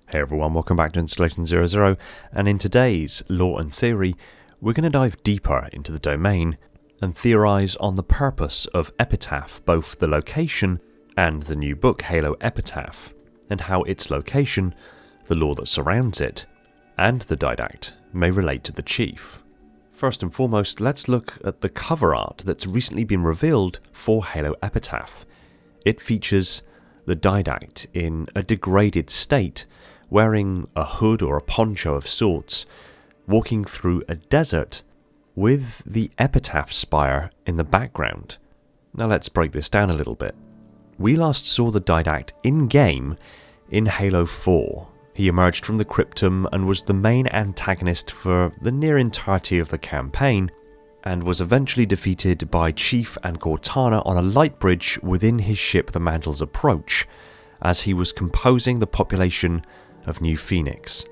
Hey everyone, welcome back to Installation 00, and in today's Law and Theory, we're going to dive deeper into the domain and theorise on the purpose of Epitaph, both the location and the new book Halo Epitaph, and how its location, the law that surrounds it, and the Didact may relate to the Chief. First and foremost, let's look at the cover art that's recently been revealed for Halo Epitaph. It features the Didact in a degraded state, wearing a hood or a poncho of sorts, walking through a desert with the Epitaph spire in the background. Now let's break this down a little bit. We last saw the Didact in-game in Halo 4. He emerged from the Cryptum and was the main antagonist for the near entirety of the campaign, and was eventually defeated by Chief and Cortana on a light bridge within his ship the Mantle's Approach, as he was composing the population of New Phoenix.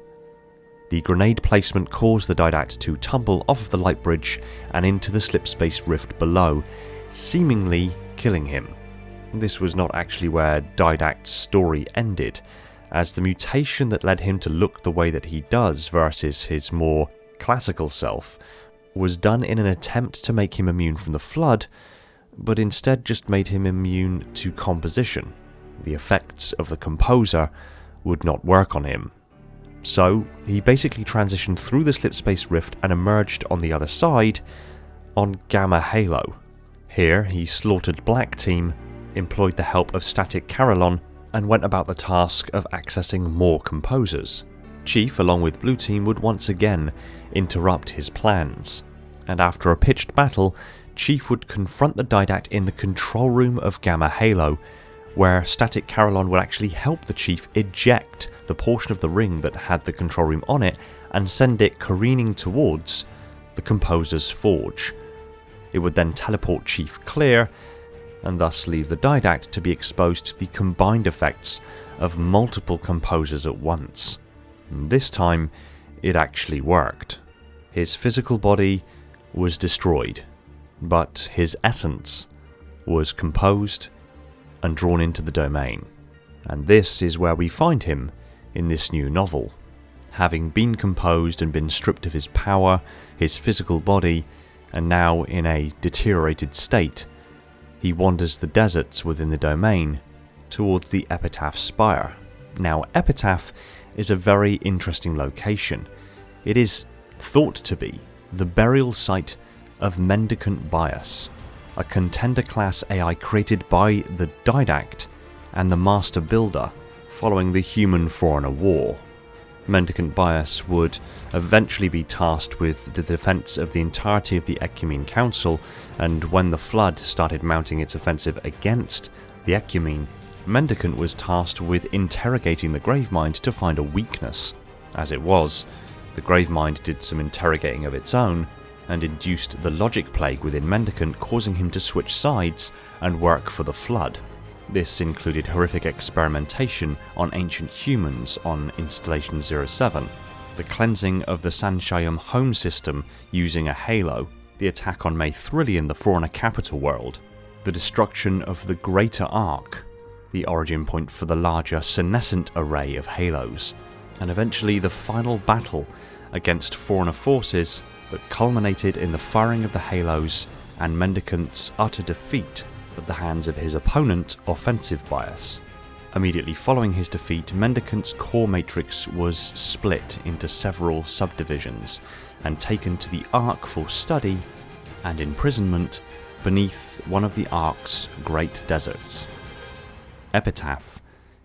The grenade placement caused the Didact to tumble off of the light bridge and into the slipspace rift below, seemingly killing him. This was not actually where Didact's story ended, as the mutation that led him to look the way that he does versus his more classical self was done in an attempt to make him immune from the Flood, but instead just made him immune to composition. The effects of the composer would not work on him. So he basically transitioned through the slipspace rift and emerged on the other side on Gamma Halo. Here he slaughtered Black Team, employed the help of Static Carillon, and went about the task of accessing more composers. Chief, along with Blue Team, would once again interrupt his plans, and after a pitched battle, Chief would confront the Didact in the control room of Gamma Halo, where Static Carillon would actually help the Chief eject the portion of the ring that had the control room on it and send it careening towards the Composer's Forge. It would then teleport Chief clear, and thus leave the Didact to be exposed to the combined effects of multiple Composers at once. And this time, it actually worked. His physical body was destroyed, but his essence was composed and drawn into the domain. And this is where we find him in this new novel. Having been composed and been stripped of his power, his physical body, and now in a deteriorated state, he wanders the deserts within the domain towards the Epitaph Spire. Now, Epitaph is a very interesting location. It is thought to be the burial site of Mendicant Bias, a contender-class AI created by the Didact and the Master Builder following the Human-Foreigner War. Mendicant Bias would eventually be tasked with the defense of the entirety of the Ecumene Council, and when the Flood started mounting its offensive against the Ecumene, Mendicant was tasked with interrogating the Gravemind to find a weakness. As it was, the Gravemind did some interrogating of its own, and induced the logic plague within Mendicant, causing him to switch sides and work for the Flood. This included horrific experimentation on ancient humans on Installation 07, the cleansing of the Sanshayam home system using a halo, the attack on Maythrillion, the Forerunner capital world, the destruction of the Greater Ark, the origin point for the larger senescent array of halos, and eventually the final battle against Forerunner forces that culminated in the firing of the halos and Mendicant's utter defeat at the hands of his opponent, Offensive Bias. Immediately following his defeat, Mendicant's core matrix was split into several subdivisions and taken to the Ark for study and imprisonment beneath one of the Ark's great deserts. Epitaph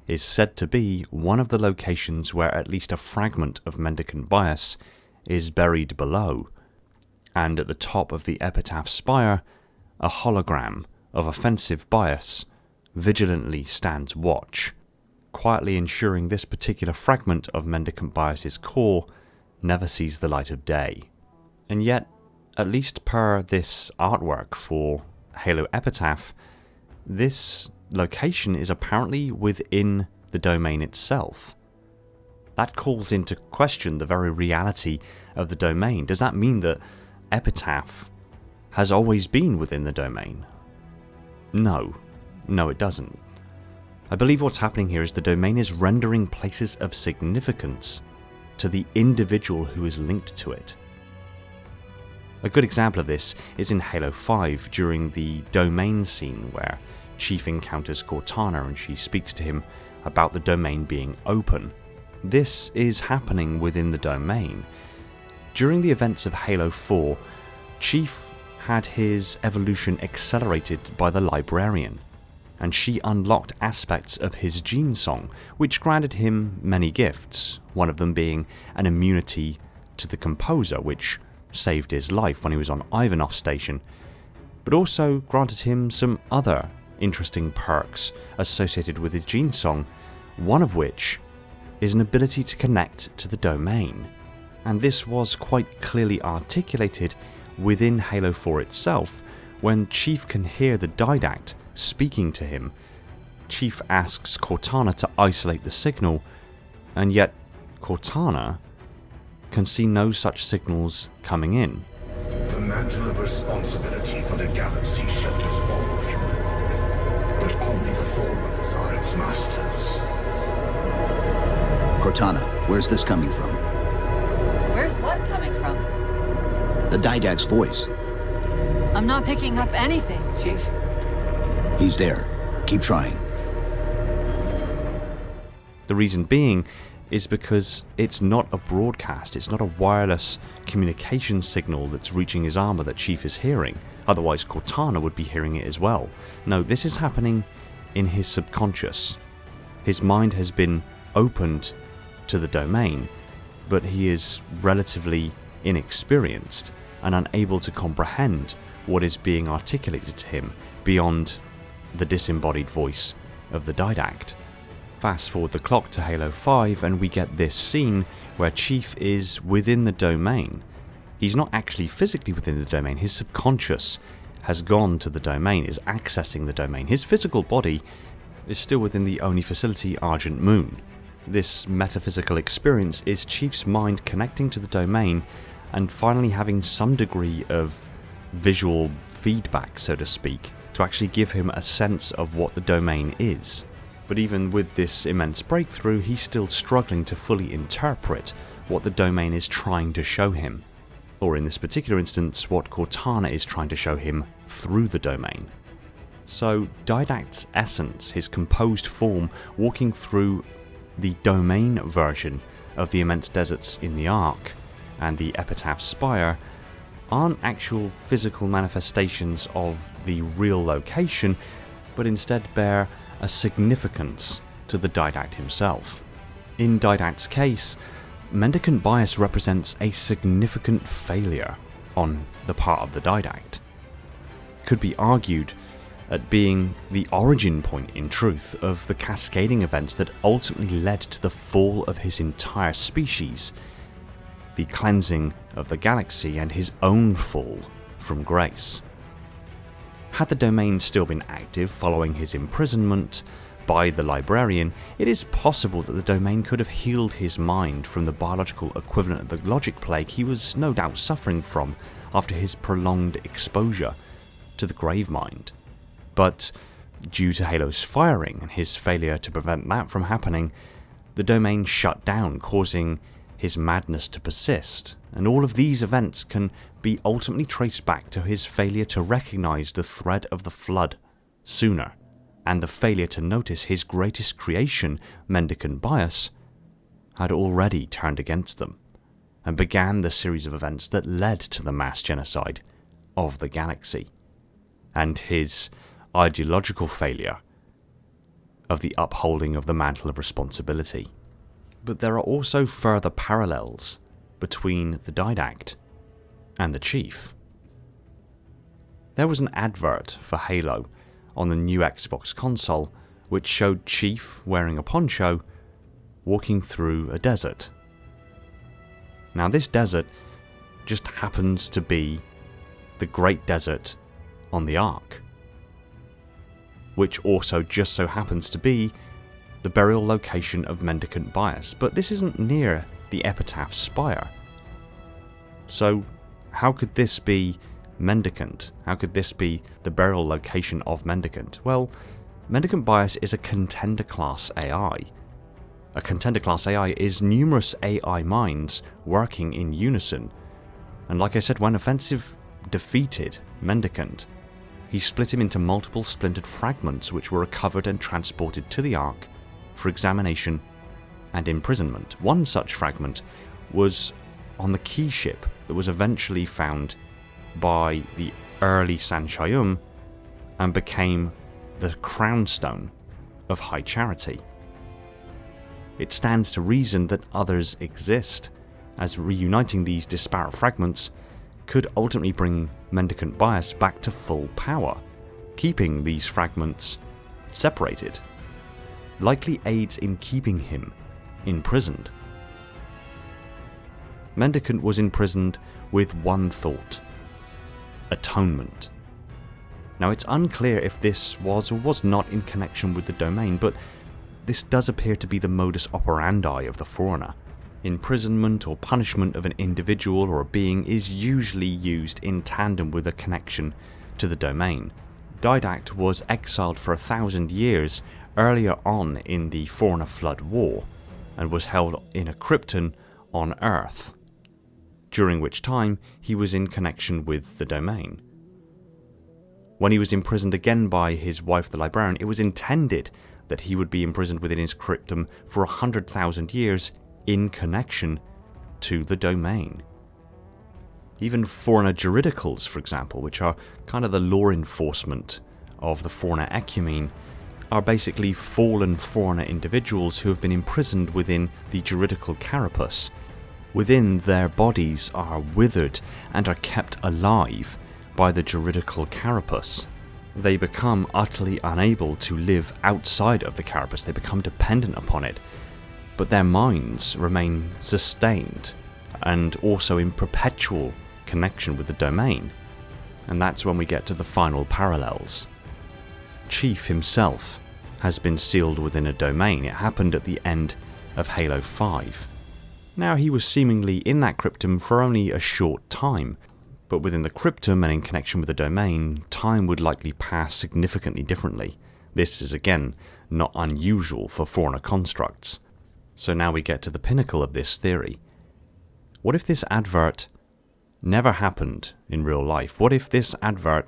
is said to be one of the locations where at least a fragment of Mendicant Bias is buried below, and at the top of the Epitaph Spire, a hologram of Offensive Bias vigilantly stands watch, quietly ensuring this particular fragment of Mendicant Bias's core never sees the light of day. And yet, at least per this artwork for Halo Epitaph, this location is apparently within the domain itself. That calls into question the very reality of the domain. Does that mean that Epitaph has always been within the domain? No, it doesn't. I believe what's happening here is the domain is rendering places of significance to the individual who is linked to it. A good example of this is in Halo 5 during the domain scene where Chief encounters Cortana and she speaks to him about the domain being open. This is happening within the domain. During the events of Halo 4, Chief had his evolution accelerated by the Librarian, and she unlocked aspects of his gene song, which granted him many gifts, one of them being an immunity to the Composer, which saved his life when he was on Ivanov Station, but also granted him some other interesting perks associated with his gene song, one of which is an ability to connect to the domain. And this was quite clearly articulated within Halo 4 itself. When Chief can hear the Didact speaking to him, Chief asks Cortana to isolate the signal, and yet Cortana can see no such signals coming in. The mantle of responsibility for the galaxy shelters all human, but only the Forerunners are its masters. Cortana, where's this coming from? Where's what coming from? The Didact's voice. I'm not picking up anything, Chief. He's there. Keep trying. The reason being is because it's not a broadcast, it's not a wireless communication signal that's reaching his armor that Chief is hearing, otherwise Cortana would be hearing it as well. No, this is happening in his subconscious. His mind has been opened to the domain, but he is relatively inexperienced and unable to comprehend what is being articulated to him beyond the disembodied voice of the Didact. Fast forward the clock to Halo 5 and we get this scene where Chief is within the domain. He's not actually physically within the domain, his subconscious has gone to the domain, is accessing the domain. His physical body is still within the only facility, Argent Moon. This metaphysical experience is Chief's mind connecting to the domain and finally having some degree of visual feedback, so to speak, to actually give him a sense of what the domain is. But even with this immense breakthrough, he's still struggling to fully interpret what the domain is trying to show him. Or in this particular instance, what Cortana is trying to show him through the domain. So Didact's essence, his composed form, walking through the domain version of the immense deserts in the Ark and the Epitaph Spire, aren't actual physical manifestations of the real location, but instead bear a significance to the Didact himself. In Didact's case, Mendicant bias represents a significant failure on the part of the Didact. Could be argued at being the origin point, in truth, of the cascading events that ultimately led to the fall of his entire species, the cleansing of the galaxy and his own fall from grace. Had the domain still been active following his imprisonment by the Librarian, it is possible that the domain could have healed his mind from the biological equivalent of the logic plague he was no doubt suffering from after his prolonged exposure to the Gravemind. But due to Halo's firing and his failure to prevent that from happening, the domain shut down, causing his madness to persist, and all of these events can be ultimately traced back to his failure to recognize the threat of the Flood sooner, and the failure to notice his greatest creation, Mendicant bias, had already turned against them, and began the series of events that led to the mass genocide of the galaxy, and his ideological failure of the upholding of the mantle of responsibility. But there are also further parallels between the Didact and the Chief. There was an advert for Halo on the new Xbox console which showed Chief wearing a poncho walking through a desert. Now this desert just happens to be the Great Desert on the Ark, which also just so happens to be the burial location of Mendicant bias, but this isn't near the Epitaph Spire. So how could this be Mendicant? How could this be the burial location of Mendicant? Well, Mendicant Bias is a contender class AI. A contender class AI is numerous AI minds working in unison. And like I said, when Offensive defeated Mendicant, he split him into multiple splintered fragments which were recovered and transported to the Ark for examination and imprisonment. One such fragment was on the key ship that was eventually found by the early Sanchayum and became the crown stone of High Charity. It stands to reason that others exist, as reuniting these disparate fragments could ultimately bring Mendicant Bias back to full power. Keeping these fragments separated likely aids in keeping him imprisoned. Mendicant was imprisoned with one thought: atonement. Now, it's unclear if this was or was not in connection with the domain, but this does appear to be the modus operandi of the Forerunner. Imprisonment or punishment of an individual or a being is usually used in tandem with a connection to the domain. Didact was exiled for 1,000 years earlier on in the Forerunner Flood War, and was held in a krypton on Earth, during which time he was in connection with the domain. When he was imprisoned again by his wife the Librarian, it was intended that he would be imprisoned within his cryptum for 100,000 years in connection to the domain. Even Forerunner Juridicals, for example, which are kind of the law enforcement of the Forerunner Ecumene, are basically fallen Forerunner individuals who have been imprisoned within the juridical carapace. Within, their bodies are withered and are kept alive by the juridical carapace. They become utterly unable to live outside of the carapace, they become dependent upon it, but their minds remain sustained and also in perpetual connection with the domain. And that's when we get to the final parallels. Chief himself has been sealed within a domain. It happened at the end of Halo 5. Now, he was seemingly in that cryptum for only a short time, but within the cryptum and in connection with the domain, time would likely pass significantly differently. This is again not unusual for Forerunner constructs. So now we get to the pinnacle of this theory. What if this advert never happened in real life? What if this advert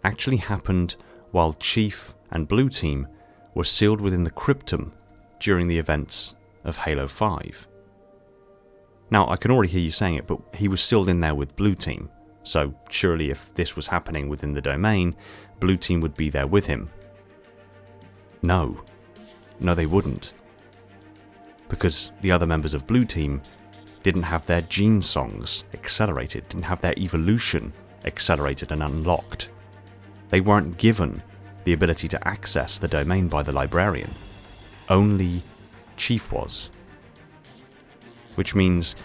actually happened while Chief and Blue Team were sealed within the cryptum during the events of Halo 5? Now, I can already hear you saying it, but he was sealed in there with Blue Team, so surely if this was happening within the domain, Blue Team would be there with him. No, they wouldn't. Because the other members of Blue Team didn't have their gene songs accelerated, didn't have their evolution accelerated and unlocked. They weren't given the ability to access the domain by the Librarian. Only Chief was. Which means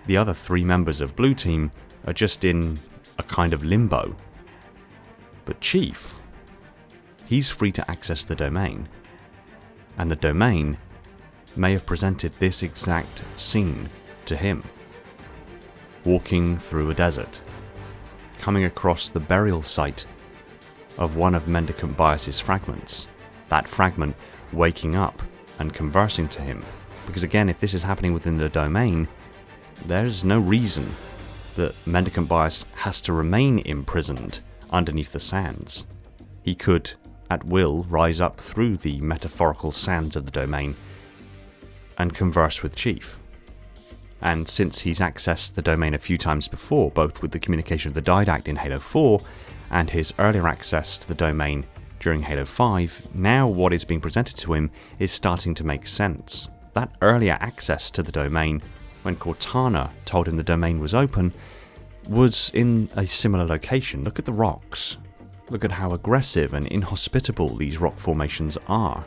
the other 3 members of Blue Team are just in a kind of limbo. But Chief, he's free to access the domain. And the domain may have presented this exact scene to him. Walking through a desert, coming across the burial site of one of Mendicant Bias's fragments. That fragment waking up and conversing to him. Because again, if this is happening within the domain, there's no reason that Mendicant Bias has to remain imprisoned underneath the sands. He could, at will, rise up through the metaphorical sands of the domain and converse with Chief. And since he's accessed the domain a few times before, both with the communication of the Didact in Halo 4 and his earlier access to the domain during Halo 5, now what is being presented to him is starting to make sense. That earlier access to the domain, when Cortana told him the domain was open, was in a similar location. Look at the rocks. Look at how aggressive and inhospitable these rock formations are.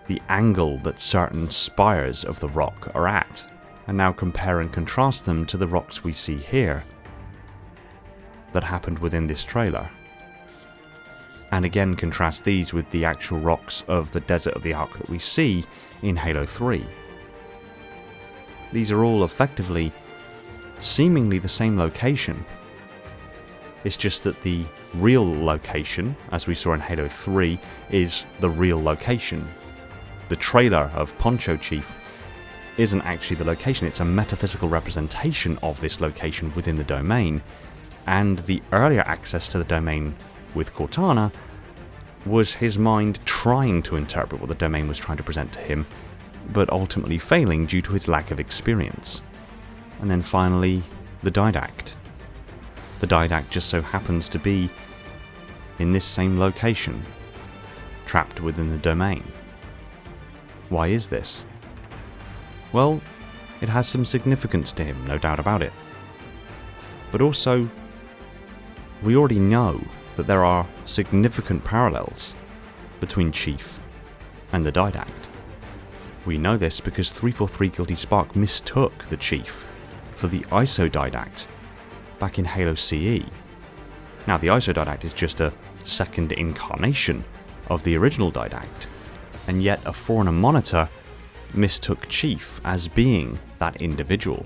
The angle that certain spires of the rock are at. And now compare and contrast them to the rocks we see here that happened within this trailer. And again contrast these with the actual rocks of the Desert of the Ark that we see in Halo 3. These are all effectively seemingly the same location. It's just that the real location, as we saw in Halo 3, is the real location. The trailer of Poncho Chief isn't actually the location, it's a metaphysical representation of this location within the domain, and the earlier access to the domain with Cortana was his mind trying to interpret what the domain was trying to present to him, but ultimately failing due to his lack of experience. And then finally, the Didact. The Didact just so happens to be in this same location, trapped within the domain. Why is this? Well, it has some significance to him, no doubt about it. But also, we already know that there are significant parallels between Chief and the Didact. We know this because 343 Guilty Spark mistook the Chief for the ISO Didact back in Halo CE. Now, the ISO Didact is just a second incarnation of the original Didact, and yet a Foreigner Monitor mistook Chief as being that individual.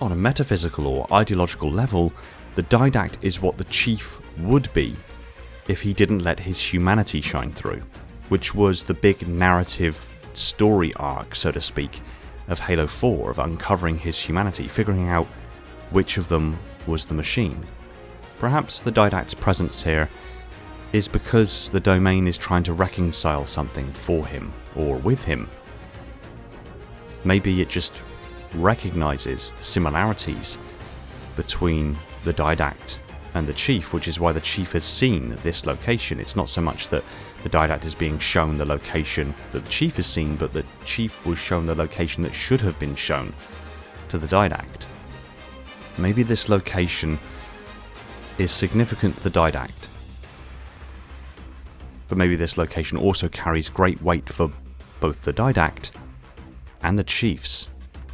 On a metaphysical or ideological level, the Didact is what the Chief would be if he didn't let his humanity shine through, which was the big narrative story arc, so to speak, of Halo 4, of uncovering his humanity, figuring out which of them was the machine. Perhaps the Didact's presence here is because the domain is trying to reconcile something for him, or with him. Maybe it just recognizes the similarities between the Didact and the Chief, which is why the Chief has seen this location. It's not so much that the Didact is being shown the location that the Chief has seen, but the Chief was shown the location that should have been shown to the Didact. Maybe this location is significant to the Didact, but maybe this location also carries great weight for both the Didact and the Chief's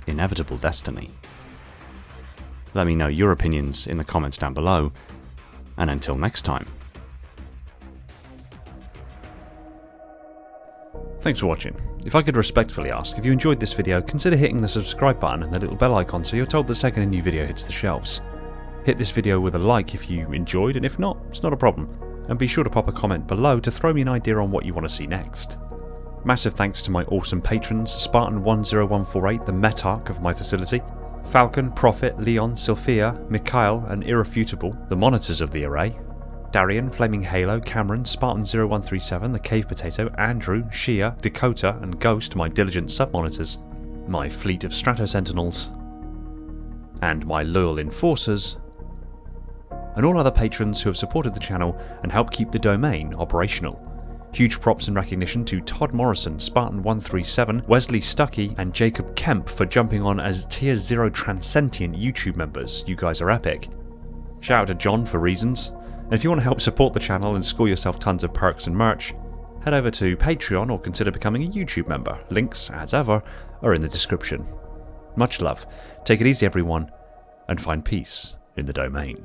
inevitable destiny. Let me know your opinions in the comments down below, and until next time. Thanks for watching. If I could respectfully ask, if you enjoyed this video, consider hitting the subscribe button and the little bell icon so you're told the second a new video hits the shelves. Hit this video with a like if you enjoyed, and if not, it's not a problem. And be sure to pop a comment below to throw me an idea on what you want to see next. Massive thanks to my awesome patrons, Spartan10148, the Metarch of my facility, Falcon, Prophet, Leon, Sylphia, Mikhail, and Irrefutable, the monitors of the array, Darian, Flaming Halo, Cameron, Spartan0137, the Cave Potato, Andrew, Shia, Dakota, and Ghost, my diligent sub-monitors, my fleet of Strato Sentinels, and my loyal enforcers, and all other patrons who have supported the channel and helped keep the domain operational. Huge props and recognition to Todd Morrison, Spartan137, Wesley Stuckey, and Jacob Kemp for jumping on as Tier 0 Transcendent YouTube members. You guys are epic. Shout out to John for reasons. And if you want to help support the channel and score yourself tons of perks and merch, head over to Patreon or consider becoming a YouTube member. Links, as ever, are in the description. Much love. Take it easy, everyone, and find peace in the domain.